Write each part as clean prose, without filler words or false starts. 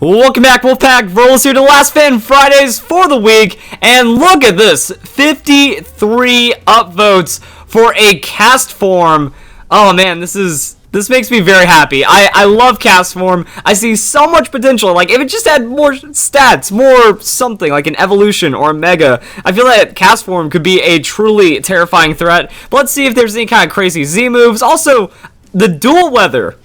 Welcome back, Wolfpack. Verlis here to Last Fan Fridays for the week, and look at this, 53 upvotes for a Castform. Oh man, this makes me very happy. I love Castform. I see so much potential. Like, if it just had more stats, more something, like an evolution or a mega, I feel that Castform could be a truly terrifying threat. But let's see if there's any kind of crazy Z moves. Also, the dual weather.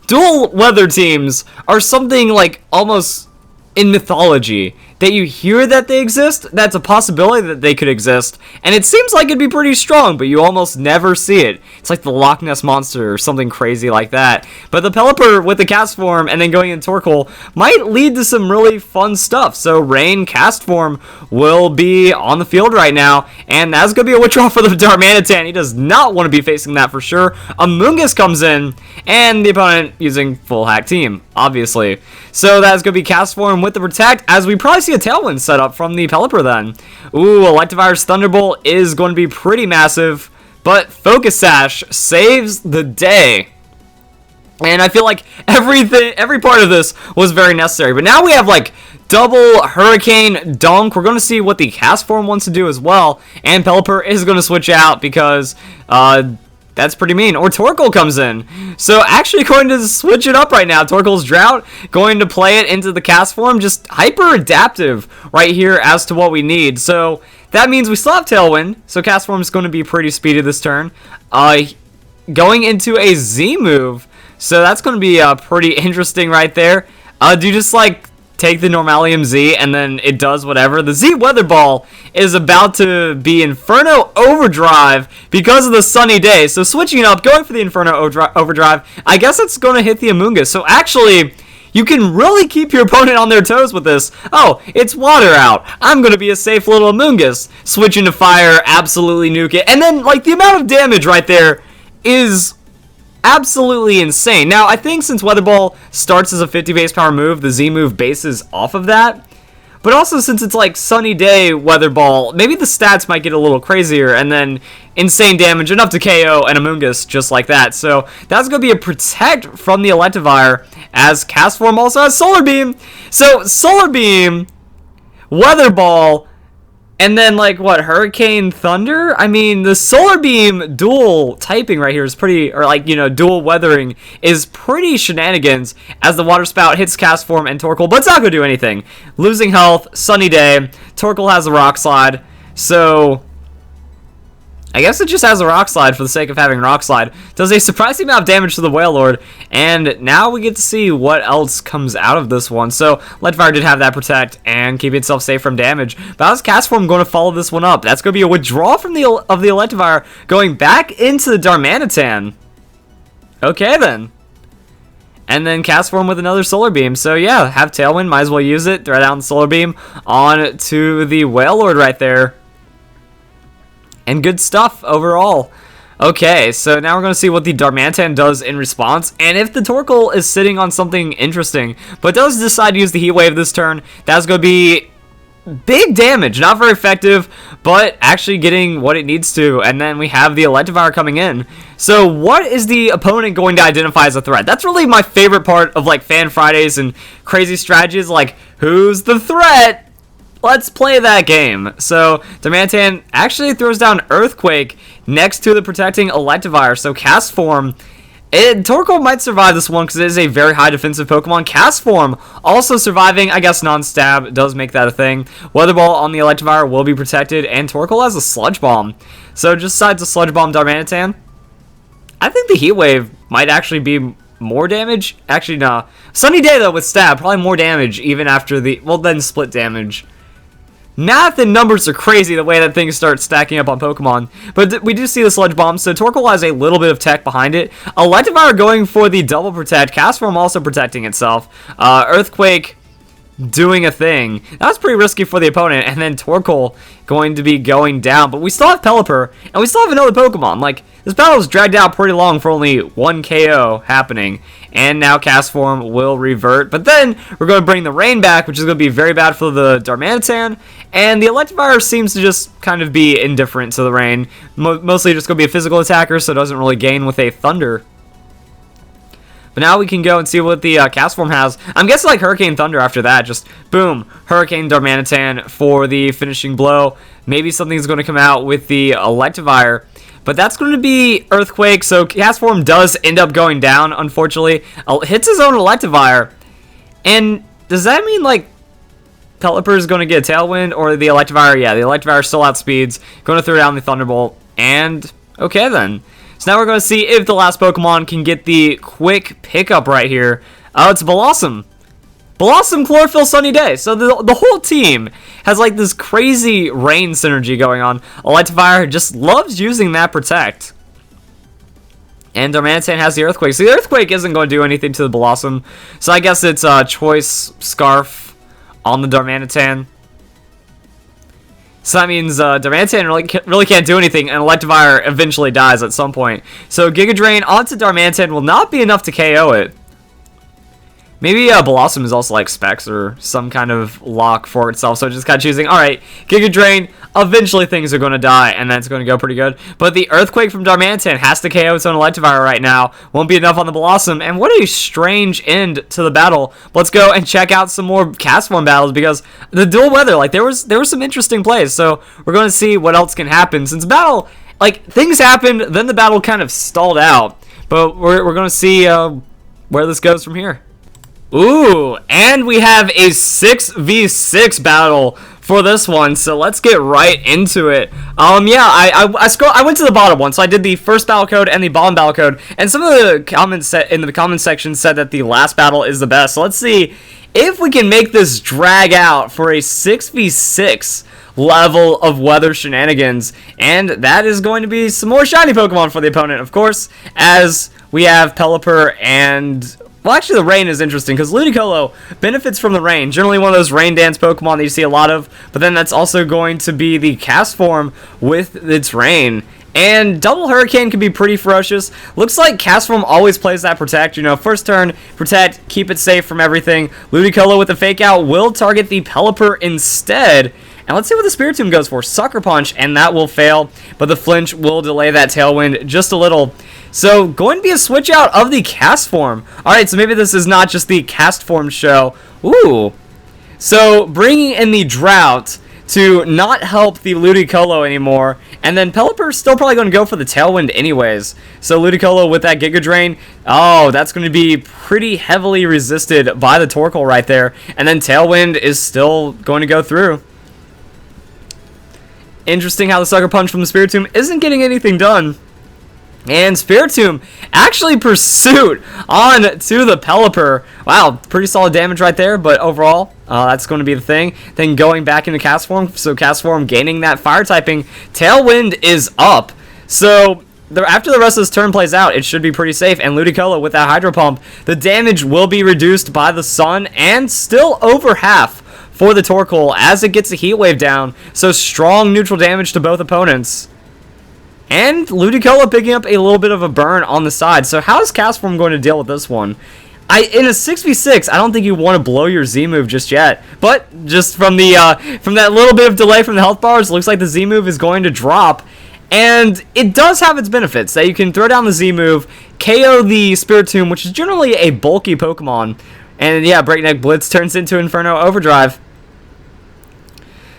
Dual weather teams are something like almost in mythology. That you hear that they exist, that's a possibility that they could exist, and it seems like it'd be pretty strong, but you almost never see it. It's like the Loch Ness Monster or something crazy like that. But the Pelipper with the Castform and then going in Torkoal might lead to some really fun stuff. So Rain Castform will be on the field right now, and that's going to be a withdrawal for the Darmanitan. He does not want to be facing that for sure. Amoonguss comes in, and the opponent using full hack team, obviously. So that's going to be Castform with the Protect, as we probably see a Tailwind set up from the Pelipper then. Ooh, Electivire's Thunderbolt is going to be pretty massive, but Focus Sash saves the day. And I feel like every part of this was very necessary. But now we have like double Hurricane Dunk. We're going to see what the Castform wants to do as well. And Pelipper is going to switch out because that's pretty mean. Or Torkoal comes in. So actually going to switch it up right now. Torkoal's Drought, going to play it into the Castform. Just hyper adaptive right here as to what we need. So that means we still have Tailwind. So Castform is going to be pretty speedy this turn. Going into a Z move. So that's going to be pretty interesting right there. Do you just like take the Normalium Z and then it does whatever? The Z Weather Ball is about to be Inferno Overdrive because of the sunny day. So switching it up, going for the Inferno Overdrive, I guess it's going to hit the Amoonguss. So actually, you can really keep your opponent on their toes with this. Oh, it's water out. I'm going to be a safe little Amoonguss. Switching to fire, absolutely nuke it. And then, like, the amount of damage right there is absolutely insane. Now, I think since Weather Ball starts as a 50 base power move, the Z move bases off of that. But also, since it's like Sunny Day Weather Ball, maybe the stats might get a little crazier, and then insane damage, enough to KO an Amoonguss just like that. So that's going to be a Protect from the Electivire, as Castform also has Solar Beam. So Solar Beam, Weather Ball, and then, like, what, Hurricane Thunder? I mean, the Solar Beam dual typing right here is pretty, or, like, you know, dual weathering is pretty shenanigans as the Water Spout hits Castform and Torkoal, but it's not going to do anything. Losing health, Sunny Day, Torkoal has a Rock Slide, so I guess it just has a Rock Slide for the sake of having Rock Slide. Does a surprising amount of damage to the Wailord, and now we get to see what else comes out of this one. So, Electivire did have that Protect and keep itself safe from damage. But how's Castform going to follow this one up? That's going to be a withdrawal from the Electivire, going back into the Darmanitan. Okay, then. And then Castform with another Solar Beam. So, yeah, have Tailwind, might as well use it. Throw down the Solar Beam on to the Wailord right there. And good stuff overall. Okay, so now we're going to see what the Darmanitan does in response. And if the Torkoal is sitting on something interesting, but does decide to use the Heat Wave this turn, that's going to be big damage. Not very effective, but actually getting what it needs to. And then we have the Electivire coming in. So what is the opponent going to identify as a threat? That's really my favorite part of, like, Fan Fridays and crazy strategies. Like, who's the threat? Let's play that game. So, Darmanitan actually throws down Earthquake next to the protecting Electivire. So, Castform, Torkoal might survive this one because it is a very high defensive Pokemon. Castform also surviving, I guess non-stab does make that a thing. Weather Ball on the Electivire will be protected, and Torkoal has a Sludge Bomb. So, just decides to Sludge Bomb Darmanitan. I think the Heat Wave might actually be more damage. Actually, no. Sunny Day, though, with stab, probably more damage even after the, well, then split damage. Math and numbers are crazy the way that things start stacking up on Pokemon. But we do see the Sludge Bomb, so Torkoal has a little bit of tech behind it. Electivire going for the double protect. Castform also protecting itself. Earthquake doing a thing. That was pretty risky for the opponent. And then Torkoal going to be going down. But we still have Pelipper, and we still have another Pokemon. Like, this battle was dragged out pretty long for only one KO happening. And now Castform will revert. But then we're going to bring the Rain back, which is going to be very bad for the Darmanitan. And the Electivire seems to just kind of be indifferent to the Rain. Mostly just going to be a physical attacker, so it doesn't really gain with a Thunder. But now we can go and see what the Castform has. I'm guessing like Hurricane Thunder after that. Just boom, Hurricane Darmanitan for the finishing blow. Maybe something's going to come out with the Electivire. But that's going to be Earthquake. So Castform does end up going down, unfortunately. Hits his own Electivire. And does that mean like Pelipper is going to get a Tailwind or the Electivire? Yeah, the Electivire still outspeeds. Going to throw down the Thunderbolt. And okay then. So now we're going to see if the last Pokemon can get the quick pickup right here. Oh, it's Blossom. Blossom, Chlorophyll, Sunny Day. So the whole team has like this crazy rain synergy going on. Electivire just loves using that Protect. And Darmanitan has the Earthquake. So the Earthquake isn't going to do anything to the Blossom. So I guess it's Choice Scarf on the Darmanitan. So that means Darmanitan really can't do anything, and Electivire eventually dies at some point. So Giga Drain onto Darmanitan will not be enough to KO it. Maybe Blossom is also like Specs or some kind of lock for itself, so just kind of choosing, alright, Giga Drain, eventually things are going to die, and that's going to go pretty good. But the Earthquake from Darmanitan has to KO its own Electivire right now. Won't be enough on the Blossom, and what a strange end to the battle. Let's go and check out some more Castform battles, because the dual weather, like, there was some interesting plays, so we're going to see what else can happen. Since battle, like, things happened, then the battle kind of stalled out, but we're going to see where this goes from here. Ooh, and we have a 6v6 battle for this one, so let's get right into it. Yeah, I went to the bottom one, so I did the first battle code and the bottom battle code, and some of the comments in the comment section said that the last battle is the best, so let's see if we can make this drag out for a 6v6 level of weather shenanigans, and that is going to be some more shiny Pokemon for the opponent, of course, as we have Pelipper and... Well, actually, the rain is interesting, because Ludicolo benefits from the rain. Generally one of those rain dance Pokemon that you see a lot of, but then that's also going to be the Castform with its rain. And Double Hurricane can be pretty ferocious. Looks like Castform always plays that Protect. You know, first turn, Protect, keep it safe from everything. Ludicolo with the Fake Out will target the Pelipper instead. And let's see what the Spiritomb goes for. Sucker Punch, and that will fail, but the Flinch will delay that Tailwind just a little. So, going to be a switch out of the Castform. Alright, so maybe this is not just the Castform show. Ooh. So, bringing in the Drought to not help the Ludicolo anymore. And then Pelipper's still probably going to go for the Tailwind anyways. So, Ludicolo with that Giga Drain. Oh, that's going to be pretty heavily resisted by the Torkoal right there. And then Tailwind is still going to go through. Interesting how the Sucker Punch from the Spiritomb isn't getting anything done. And Spiritomb actually pursuit on to the Pelipper. Wow, pretty solid damage right there, but overall, that's going to be the thing. Then going back into Castform, so Castform gaining that fire typing. Tailwind is up. So after the rest of this turn plays out, it should be pretty safe. And Ludicolo with that Hydro Pump, the damage will be reduced by the Sun and still over half for the Torkoal as it gets a Heat Wave down. So strong neutral damage to both opponents. And Ludicolo picking up a little bit of a burn on the side. So how is Castform going to deal with this one? In a 6v6, I don't think you want to blow your Z move just yet. But just from that little bit of delay from the health bars, looks like the Z move is going to drop. And it does have its benefits that you can throw down the Z move, KO the Spiritomb, which is generally a bulky Pokemon. And yeah, Breakneck Blitz turns into Inferno Overdrive.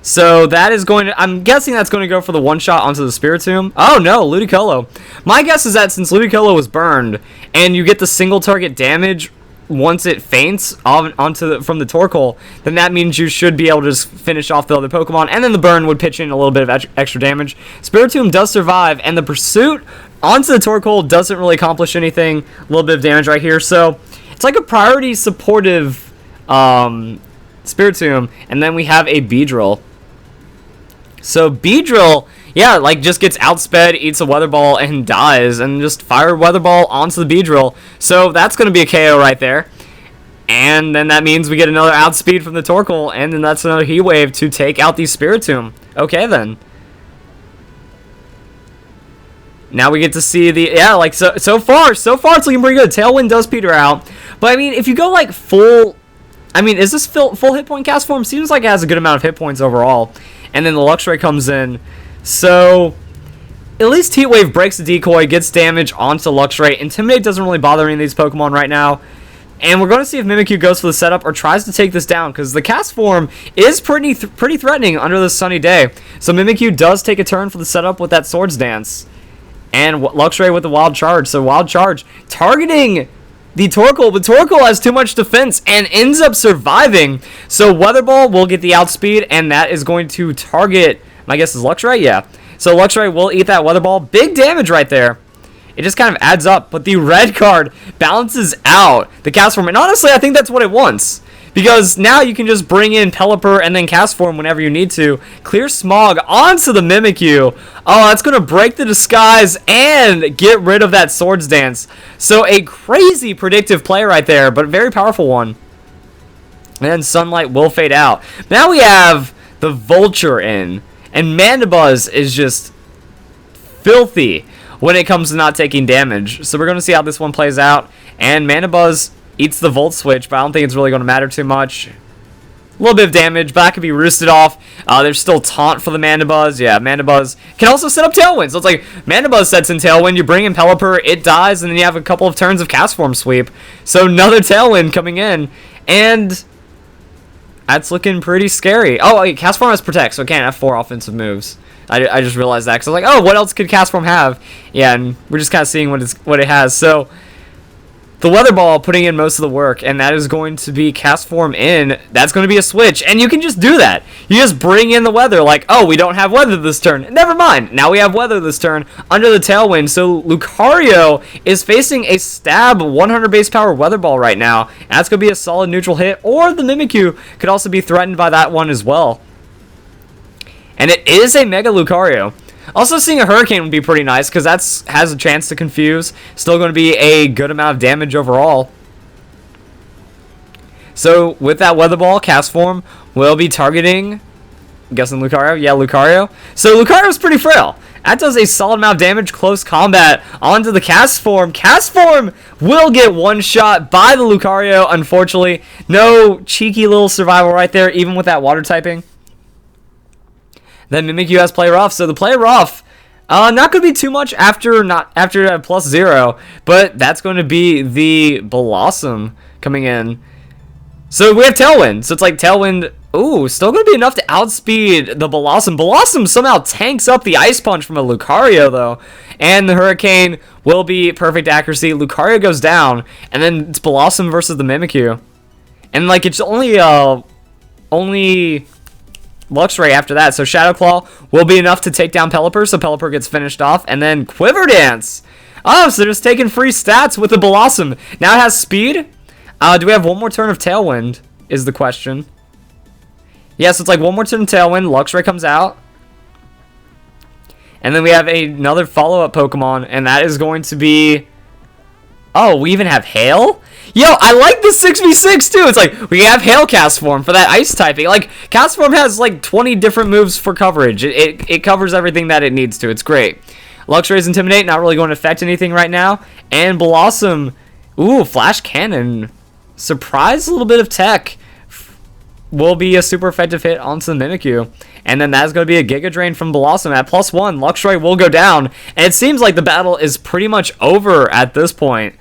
So that is going to, I'm guessing that's going to go for the one-shot onto the Spiritomb. Oh no, Ludicolo. My guess is that since Ludicolo was burned, and you get the single target damage once it faints from the Torkoal, then that means you should be able to just finish off the other Pokemon, and then the burn would pitch in a little bit of extra damage. Spiritomb does survive, and the pursuit onto the Torkoal doesn't really accomplish anything. A little bit of damage right here, so it's like a priority supportive Spiritomb, and then we have a Beedrill. So Beedrill, yeah, like just gets outsped, eats a Weather Ball, and dies, and just fire Weather Ball onto the Beedrill. So that's going to be a KO right there. And then that means we get another outspeed from the Torkoal, and then that's another Heat Wave to take out the Spiritomb. Okay, then. Now we get to see the, yeah, like, so far it's looking pretty good. Tailwind does peter out. But, I mean, if you go, like, full, I mean, is this full hit point Castform? Seems like it has a good amount of hit points overall. And then the Luxray comes in. So, at least Heat Wave breaks the decoy, gets damage onto Luxray. Intimidate doesn't really bother any of these Pokemon right now. And we're going to see if Mimikyu goes for the setup or tries to take this down, because the Castform is pretty threatening under this sunny day. So Mimikyu does take a turn for the setup with that Swords Dance. And Luxray with the Wild Charge. So Wild Charge targeting the Torkoal, but Torkoal has too much defense and ends up surviving. So Weather Ball will get the outspeed, and that is going to target, my guess is Luxray? Yeah. So Luxray will eat that Weather Ball. Big damage right there. It just kind of adds up, but the red card balances out the Castform. And honestly, I think that's what it wants. Because now you can just bring in Pelipper and then Castform whenever you need to. Clear Smog onto the Mimikyu. Oh, that's going to break the disguise and get rid of that Swords Dance. So a crazy predictive play right there, but a very powerful one. And then Sunlight will fade out. Now we have the Vulture in. And Mandibuzz is just filthy when it comes to not taking damage. So we're going to see how this one plays out. And Mandibuzz eats the Volt Switch, but I don't think it's really going to matter too much. A little bit of damage, but that could be roosted off. There's still Taunt for the Mandibuzz. Yeah, Mandibuzz can also set up Tailwind. So it's like Mandibuzz sets in Tailwind, you bring in Pelipper, it dies, and then you have a couple of turns of Castform Sweep. So another Tailwind coming in. And that's looking pretty scary. Oh, wait, Castform has Protect, so it can't have 4 offensive moves. I just realized that, because I was like, oh, what else could Castform have? Yeah, and we're just kind of seeing what it has. So the Weather Ball putting in most of the work, and that is going to be Castform in. That's going to be a switch, and you can just do that. You just bring in the Weather, like, oh, we don't have Weather this turn. Never mind. Now we have Weather this turn under the Tailwind. So Lucario is facing a stab 100 base power Weather Ball right now, and that's going to be a solid neutral hit, or the Mimikyu could also be threatened by that one as well. And it is a Mega Lucario. Also, seeing a Hurricane would be pretty nice, because that has a chance to confuse. Still going to be a good amount of damage overall. So, with that Weather Ball, Castform will be targeting, I'm guessing Lucario? Yeah, Lucario. So, Lucario's pretty frail. That does a solid amount of damage, close combat, onto the Castform. Castform will get one shot by the Lucario, unfortunately. No cheeky little survival right there, even with that water typing. Then Mimikyu has Play Rough, so the Play Rough, not going to be too much after +0, but that's going to be the Blossom coming in. So we have Tailwind, so it's like Tailwind, ooh, still going to be enough to outspeed the Blossom. Blossom somehow tanks up the Ice Punch from a Lucario, though, and the Hurricane will be perfect accuracy. Lucario goes down, and then it's Blossom versus the Mimikyu. And, like, it's only Luxray after that, so Shadow Claw will be enough to take down Pelipper, so Pelipper gets finished off, and then Quiver Dance. Oh, so they're just taking free stats with the Blossom. Now it has speed. Do we have one more turn of Tailwind, is the question. Yeah, so it's like one more turn of Tailwind, Luxray comes out. And then we have another follow-up Pokemon, and that is going to be... Oh, we even have Hail? Yo, I like the 6v6 too. It's like, we have Hail Castform for that ice typing. Like, Castform has like 20 different moves for coverage. It covers everything that it needs to. It's great. Luxray's Intimidate, not really going to affect anything right now. And Blossom, ooh, Flash Cannon. Surprise, a little bit of tech. Will be a super effective hit onto the Mimikyu. And then that's going to be a Giga Drain from Blossom at +1. Luxray will go down. And it seems like the battle is pretty much over at this point.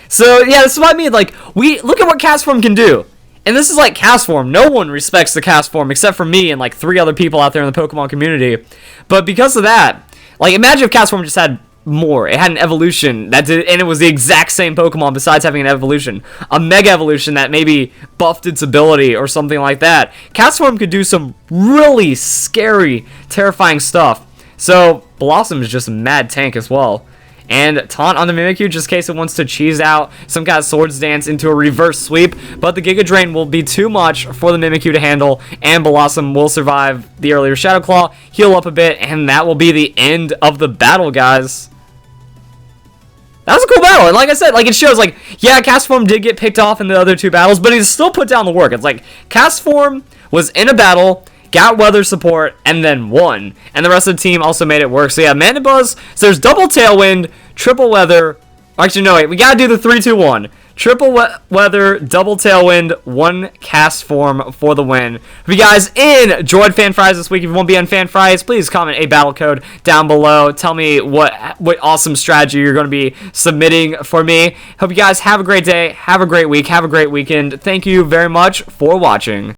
So, yeah, this is what I mean. Like, look at what Castform can do. And this is like Castform. No one respects the Castform except for me and like 3 other people out there in the Pokemon community. But because of that, like, imagine if Castform just had more. It had an evolution and it was the exact same Pokemon besides having an evolution. A Mega Evolution that maybe buffed its ability or something like that. Castform could do some really scary, terrifying stuff. So, Blossom is just a mad tank as well. And Taunt on the Mimikyu just in case it wants to cheese out some kind of Swords Dance into a reverse sweep. But the Giga Drain will be too much for the Mimikyu to handle. And Blossom will survive the earlier Shadow Claw, heal up a bit, and that will be the end of the battle, guys. That was a cool battle, and like I said, like, it shows, like, yeah, Castform did get picked off in the other 2 battles, but he's still put down the work. It's like, Castform was in a battle, got weather support, and then won. And the rest of the team also made it work. So yeah, Mandibuzz, so there's double Tailwind, triple weather. Actually, no, wait, we gotta do the 3-2-1. triple weather, double tailwind, 1 Castform for the win. If you guys enjoyed Fan Fries this week, if you want to be on Fan Fries, please comment a battle code down below. Tell me what awesome strategy you're going to be submitting for me. Hope you guys have a great day, have a great week, have a great weekend. Thank you very much for watching.